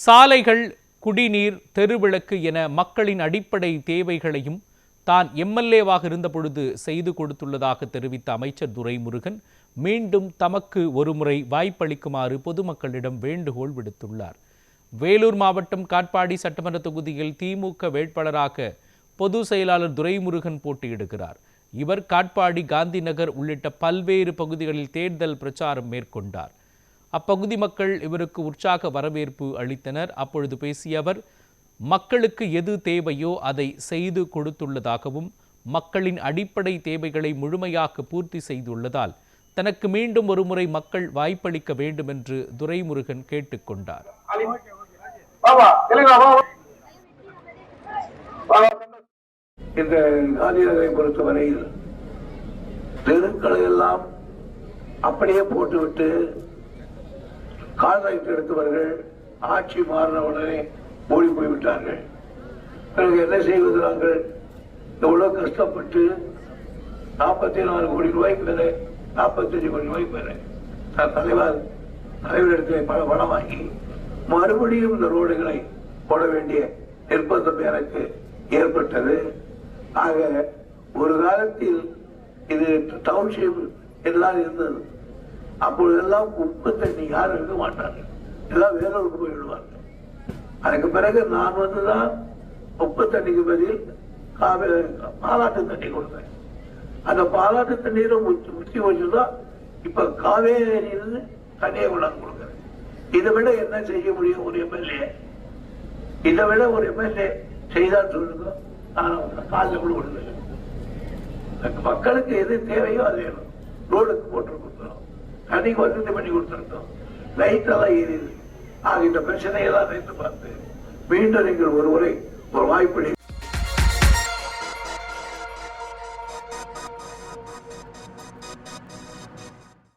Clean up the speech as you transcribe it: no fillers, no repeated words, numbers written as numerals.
சாலைகள், குடிநீர், தெருவிளக்கு என மக்களின் அடிப்படை தேவைகளையும் தான் எம்எல்ஏவாக இருந்தபொழுது செய்து கொடுத்துள்ளதாக தெரிவித்த அமைச்சர் துரைமுருகன் மீண்டும் தமக்கு ஒருமுறை வாய்ப்பளிக்குமாறு பொதுமக்களிடம் வேண்டுகோள் விடுத்துள்ளார். வேலூர் மாவட்டம் காட்பாடி சட்டமன்ற தொகுதியில் திமுக வேட்பாளராக பொதுச் செயலாளர் துரைமுருகன் போட்டியிடுகிறார். இவர் காட்பாடி, காந்தி நகர் உள்ளிட்ட பல்வேறு பகுதிகளில் தேர்தல் பிரச்சாரம் மேற்கொண்டார். அப்பகுதி மக்கள் இவருக்கு உற்சாக வரவேற்பு அளித்தனர். அப்பொழுது பேசிய அவர், மக்களுக்கு எது தேவையோ அதை செய்து கொடுத்துள்ளதாகவும், மக்களின் அடிப்படை தேவைகளை முழுமையாக பூர்த்தி செய்துள்ளதால் தனக்கு மீண்டும் ஒருமுறை மக்கள் வாய்ப்பளிக்க வேண்டும் என்று துரைமுருகன் கேட்டுக்கொண்டார். இந்த காந்திநகரை பொறுத்தவரையில் தெருக்களை எல்லாம் அப்படியே போட்டுவிட்டு கான்ட்ராக்ட் எடுத்தவர்கள் ஆட்சி மாறின உடனே ஓடி போய்விட்டார்கள். பிறகு என்ன செய்வது? நாங்கள் எவ்வளவு கஷ்டப்பட்டு 44 கோடி ரூபாய் பெற, 45 கோடி ரூபாய் பெற தலைவரிடத்திலே பணம் வாங்கி மறுபடியும் இந்த ரோடுகளை போட வேண்டிய நிர்பந்தம் எனக்கு ஏற்பட்டது. ஆக ஒரு காலத்தில் இது டவுன்ஷிப் எல்லாம் இருந்தது. அப்பொழுதெல்லாம் உப்பு தண்ணி யாரும் இருக்க மாட்டார்கள், எல்லாம் வேறொருக்கு போய் விடுவார்கள். அதுக்கு பிறகு நான் வந்துதான் உப்பு தண்ணிக்கு பதில் பாலாட்டு தண்ணி கொடுத்தேன். அந்த பாலாட்டு தண்ணீரை முற்றி வச்சுதான் இப்ப காவேரியிலிருந்து தண்ணியை கொண்டாந்து கொடுக்குறேன். இதை விட என்ன செய்ய முடியும் ஒரு எம்எல்ஏ? இதை விட ஒரு எம்எல்ஏ செய்தால் சொல்லுங்க, நான் காலில் கூட விடுதலை. மக்களுக்கு எது தேவையோ அது வேணும். ரோடுக்கு போட்டு கொடுத்துரும், தண்ணிக்கு வசதி பண்ணி கொடுத்துருக்கோம், லைட் எல்லாம் ஏறிது. ஆக இந்த பிரச்சனையெல்லாம் நினைத்து பார்த்து மீண்டும் நீங்கள் ஒரு முறை ஒரு வாய்ப்பு